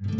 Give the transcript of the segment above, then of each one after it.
Hello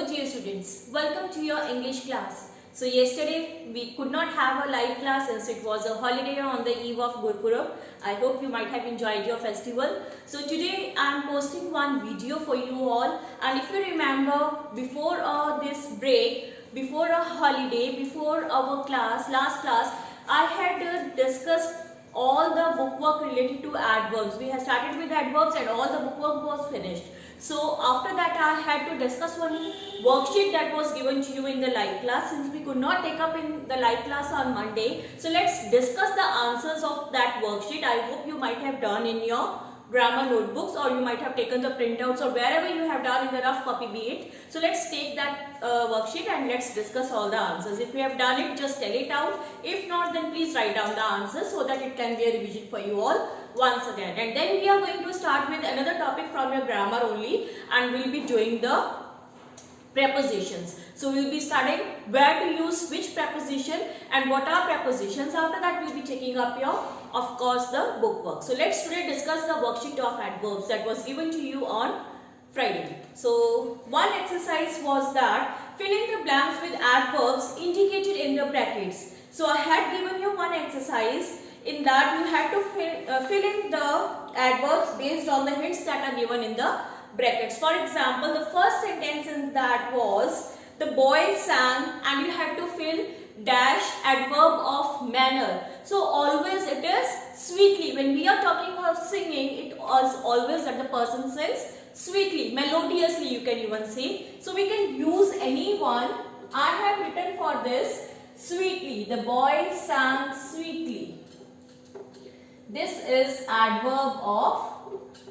dear students, welcome to your English class. So yesterday we could not have a live class since it was a holiday on the eve of Gurpurab. I hope you might have enjoyed your festival. So today I am posting one video for you all, and if you remember, before this break, before a holiday, before our class, last class, I had discussed all the bookwork related to adverbs. We had started with adverbs and all the bookwork was finished. So after that I had to discuss one worksheet that was given to you in the live class since we could not take up in the live class on Monday. So let's discuss the answers of that worksheet. I hope you might have done in your grammar notebooks, or you might have taken the printouts, or wherever you have done in the rough copy be it. So let's take that worksheet and let's discuss all the answers. If you have done it, just tell it out. If not, then please write down the answers so that it can be a revision for you all once again. And then we are going to start with another topic from your grammar only, and we'll be doing the prepositions. So we'll be studying where to use which preposition and what are prepositions. After that we'll be taking up your, of course, the bookwork. So let's today discuss the worksheet of adverbs that was given to you on Friday. So one exercise was that fill in the blanks with adverbs indicated in the brackets. So I had given you one exercise. In that you had to fill in the adverbs based on the hints that are given in the brackets. For example, the first sentence in that was the boy sang, and you had to fill dash adverb of manner. So always it is sweetly. When we are talking of singing, it was always that the person sings sweetly, melodiously you can even say. So we can use any one. I have written for this sweetly. The boy sang sweetly. This is adverb of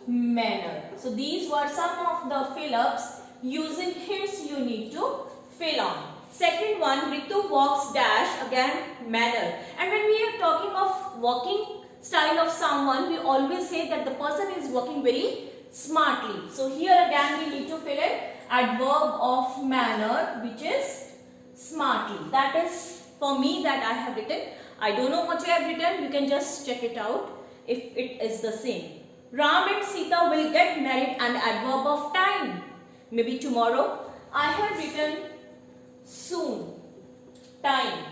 manner. So these were some of the fill-ups using hints you need to fill on. Second one, Ritu walks dash, again manner. And when we are talking of walking style of someone, we always say that the person is walking very smartly. So here again we need to fill in adverb of manner, which is smartly. That is for me that I have written. I don't know what you have written. You can just check it out if it is the same. Ram and Sita will get married, and adverb of time. Maybe tomorrow. I have written soon. Time.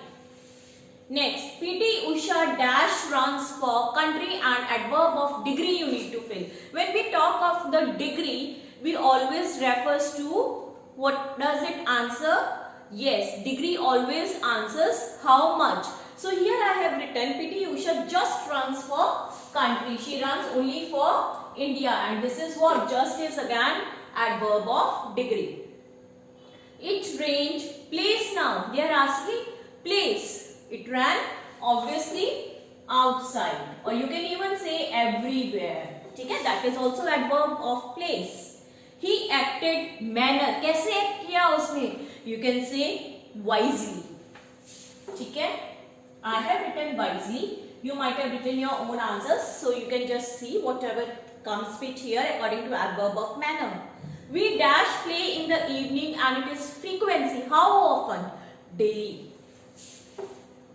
Next, PT Usha dash runs for country, and adverb of degree you need to fill. When we talk of the degree, we always refers to what does it answer? Yes, degree always answers how much. So here I have written PT Usha just runs for country. She runs only for India, and this is what just is again adverb of degree. It rained. Place now. They are asking place. It ran obviously outside, or you can even say everywhere. Okay, that is also adverb of place. He acted manner. कैसे act किया उसने? You can say wisely. Okay, I have written wisely. You might have written your own answers, so you can just see whatever comes fit here according to adverb of manner. We dash play in the evening, and it is frequency. How often? Daily.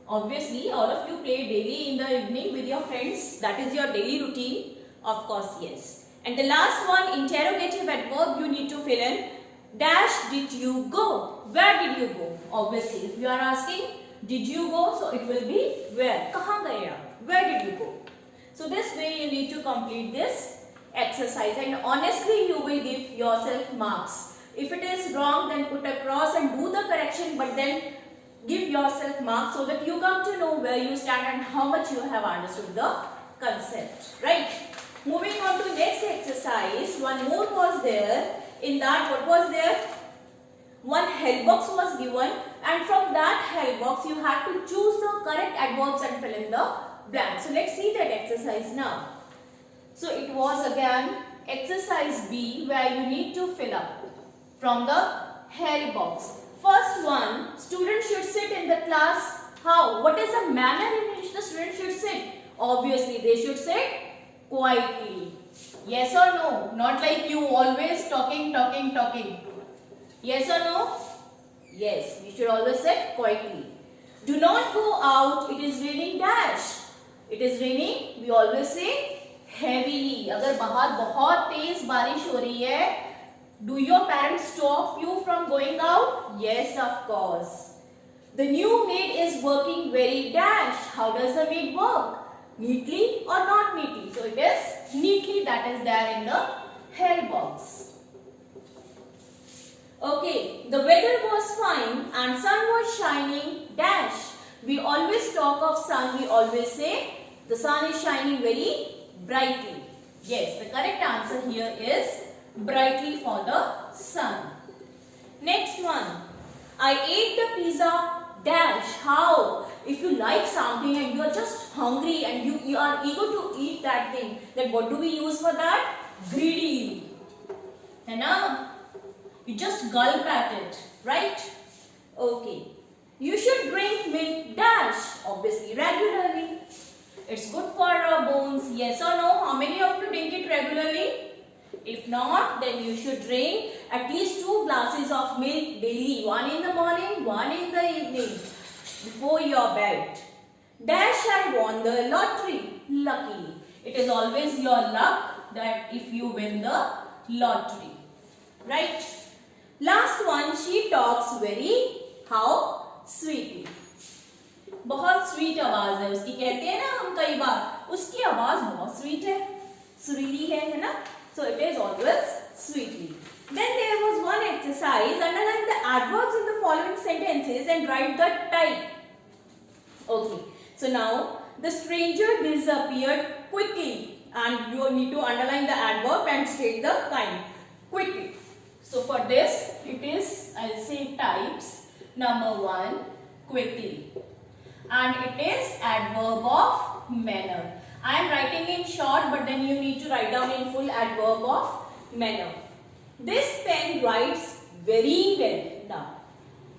Obviously, all of you play daily in the evening with your friends. That is your daily routine. Of course, yes. And the last one, interrogative adverb, you need to fill in. Dash did you go? Where did you go? Obviously, if you are asking, did you go? So it will be where? कहाँ गए आप? Where did you go? So this way you need to complete this exercise, and honestly you will give yourself marks. If it is wrong, then put a cross and do the correction, but then give yourself marks so that you come to know where you stand and how much you have understood the concept. Right? Moving on to next exercise, one more was there. In that, what was there? One help box was given, and from that help box you had to choose the correct adverbs and fill in the blank. So let's see that exercise now. So it was again exercise B, where you need to fill up from the help box. First one, students should sit in the class. How? What is the manner in which the students should sit? Obviously they should sit quietly. Yes or no? Not like you always talking. Yes or no? Yes, we should always say quietly. Do not go out, it is raining dash. It is raining, we always say heavily. अगर बाहर बहुत तेज बारिश हो रही है, do your parents stop you from going out? Yes, of course. The new maid is working very dash. How does the maid work? Neatly or not neatly? So it is neatly, that is there in the help box. Okay, the weather was fine and sun was shining dash. We always talk of sun, we always say the sun is shining very brightly. Yes, the correct answer here is brightly for the sun. Next one, I ate the pizza dash. How? If you like something and you are just hungry and you are eager to eat that thing, then what do we use for that? Greedy. है ना? You just gulp at it, right? Okay. You should drink milk dash, obviously regularly. It's good for our bones. Yes or no? How many of you drink it regularly? If not, then you should drink at least 2 glasses of milk daily. One in the morning, one in the evening, before your bed. Dash, I won the lottery. Luckily. It is always your luck that if you win the lottery. Right? Last one, she talks very, how? Sweetly. बहुत sweet आवाज है उसकी, कहते हैं ना हम कई बार, उसकी आवाज बहुत स्वीट है, सुरीली है ना? So it is always sweetly. Then there was one exercise. Underline the adverbs in the following sentences and write the type. Okay. So now the stranger disappeared quickly, and you need to underline the adverb and state the kind. Quickly. So for this, it is, I'll say types. Number 1, quickly. And it is adverb of manner. I am writing in short, but then you need to write down in full adverb of manner. This pen writes very well. Now,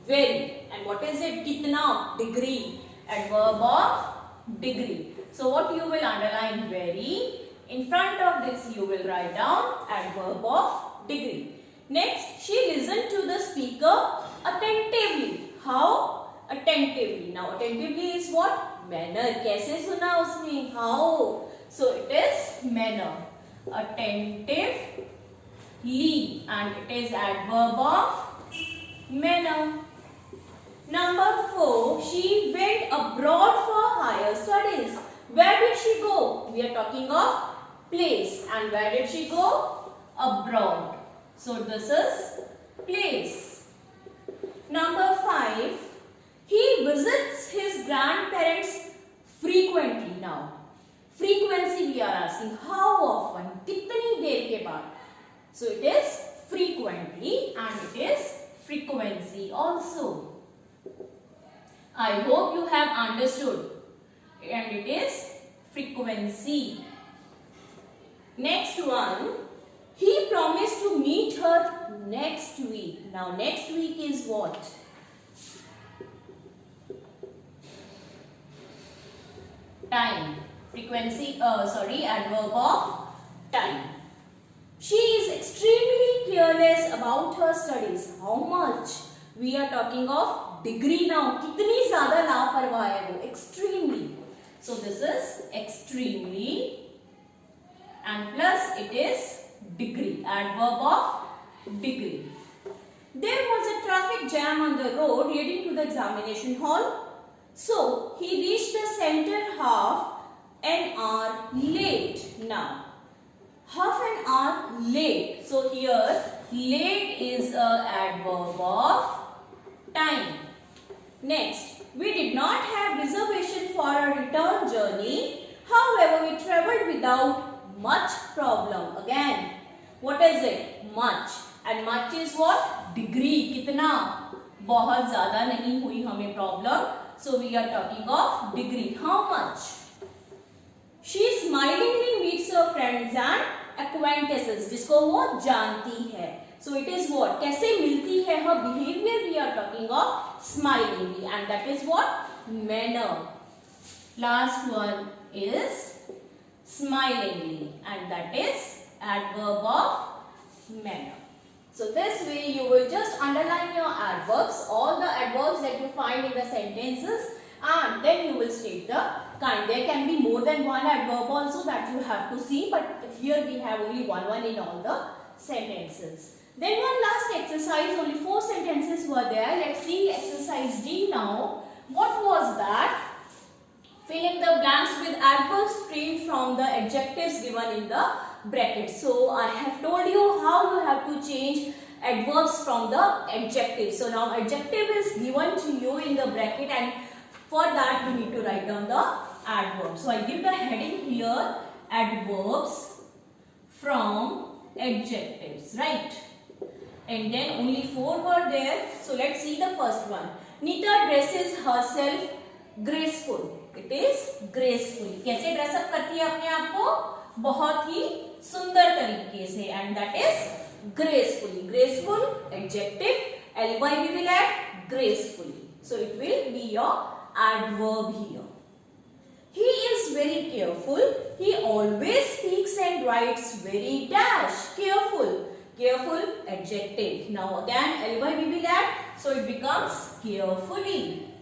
very. And what is it? Kitna? Degree. Adverb of degree. So what you will underline? Very. In front of this you will write down adverb of degree. Next, she listened to the speaker attentively. How? Attentively. Now, attentively is what? Manner. कैसे सुना उसने? How? So it is manner. Attentively, and it is adverb of manner. Number 4, she went abroad for higher studies. Where did she go? We are talking of place. And where did she go? Abroad. So this is place. Number 5, he visits his grandparents frequently. Now, frequency we are asking. How often? कितनी देर के बाद? So it is frequently and it is frequency also. I hope you have understood. And it is frequency. Next one. He promised to meet her next week. Now next week is what? Time. Frequency, adverb of time. She is extremely careless about her studies. How much? We are talking of degree now. कितनी ज़्यादा लापरवाह है वो? Extremely. So this is extremely, and plus it is degree. Adverb of degree. There was a traffic jam on the road leading to the examination hall. So he reached the center half an hour late. Now, half an hour late. So here, late is a adverb of time. Next, we did not have reservation for a return journey. However, we travelled without much problem. Again, what is it? Much. And much is what? Degree. कितना? बहुत ज़्यादा नहीं हुई हमें problem. So we are talking of degree. How much? She smilingly meets her friends and acquaintances, जिसको वो जानती है. So it is what? कैसे मिलती है? Her behavior we are talking of smilingly, and that is what? Manner. Last one is smilingly, and that is adverb of manner. So this way you will just underline your adverbs, all the adverbs that you find in the sentences, and then you will state the kind. There can be more than one adverb also that you have to see, but here we have only one in all the sentences. Then one last exercise, only 4 sentences were there. Let's see exercise D now. What was that? Fill in the blanks with adverbs framed from the adjectives given in the bracket. So I have told you how you have to change adverbs from the adjective. So now adjective is given to you in the bracket, and for that you need to write down the adverb. So I give the heading here, adverbs from adjectives, right? And then only 4 were there. So let's see the first one. Nita dresses herself graceful. It is graceful. कैसे dress up करती है अपने आप को? बहुत ही सुंदर तरीके से, and that is gracefully. Graceful adjective, ly we will add gracefully. So it will be your adverb here. He is very careful. He always speaks and writes very dash. Careful. Careful adjective. Now again ly we will add, so it becomes carefully.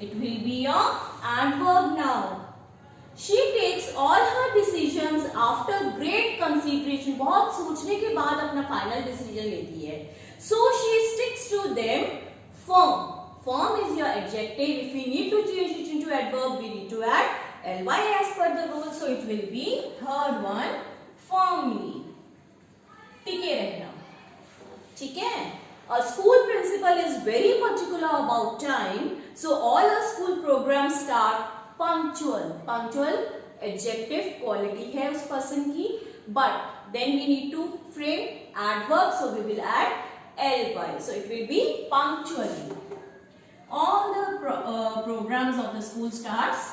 It will be your adverb now. She takes all her decisions after great consideration. बहुत सोचने के बाद अपना final decision लेती है. So she sticks to them firm. Firm is your adjective. If we need to change it into adverb, we need to add ly as per the rule. So it will be third one, firmly. टिके रहना. ठीक है? A school principal is very particular about time, so all our school programs start punctual. Punctual adjective, quality है उस person की, but then we need to frame adverb, so we will add ly. So it will be punctually. All the programs of the school starts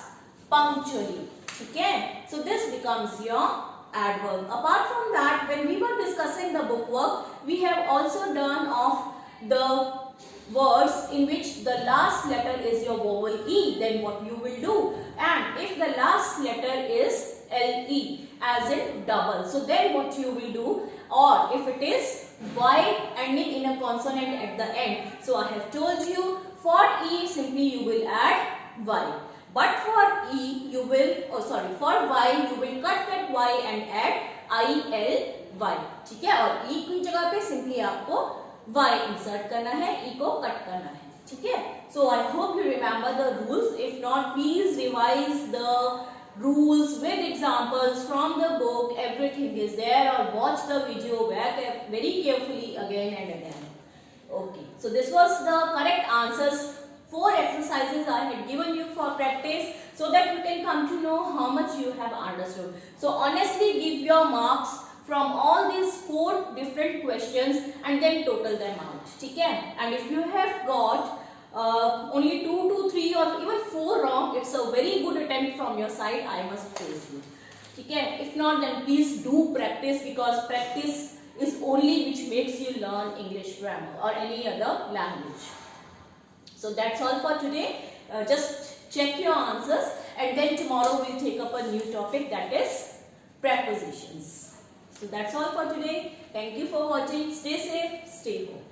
punctually. ठीक है? So this becomes your adverb. Apart from that, when we were discussing the bookwork, we have also done of the words in which the last letter is your vowel E. Then what you will do? And if the last letter is LE, as in double, so then what you will do? Or if it is Y ending in a consonant at the end, so I have told you for E simply you will add Y. But for E you will, for Y you will cut that Y and add ILY. ठीक है? और E की जगह पे simply आपको Y insert करना है, E को cut करना है. ठीक है? So I hope you remember the rules. If not, please revise the rules with examples from the book. Everything is there, or watch the video very carefully again and again. Okay. So this was the correct answers. 4 exercises I had given you for practice, so that you can come to know how much you have understood. So honestly give your marks from all these 4 different questions and then total them out. ठीक है? And if you have got only 2 to 3 or even 4 wrong, it's a very good attempt from your side. I must praise you. ठीक है? If not, then please do practice, because practice is only which makes you learn English grammar or any other language. So that's all for today. Just check your answers, and then tomorrow we'll take up a new topic, that is prepositions. So that's all for today. Thank you for watching. Stay safe, stay home.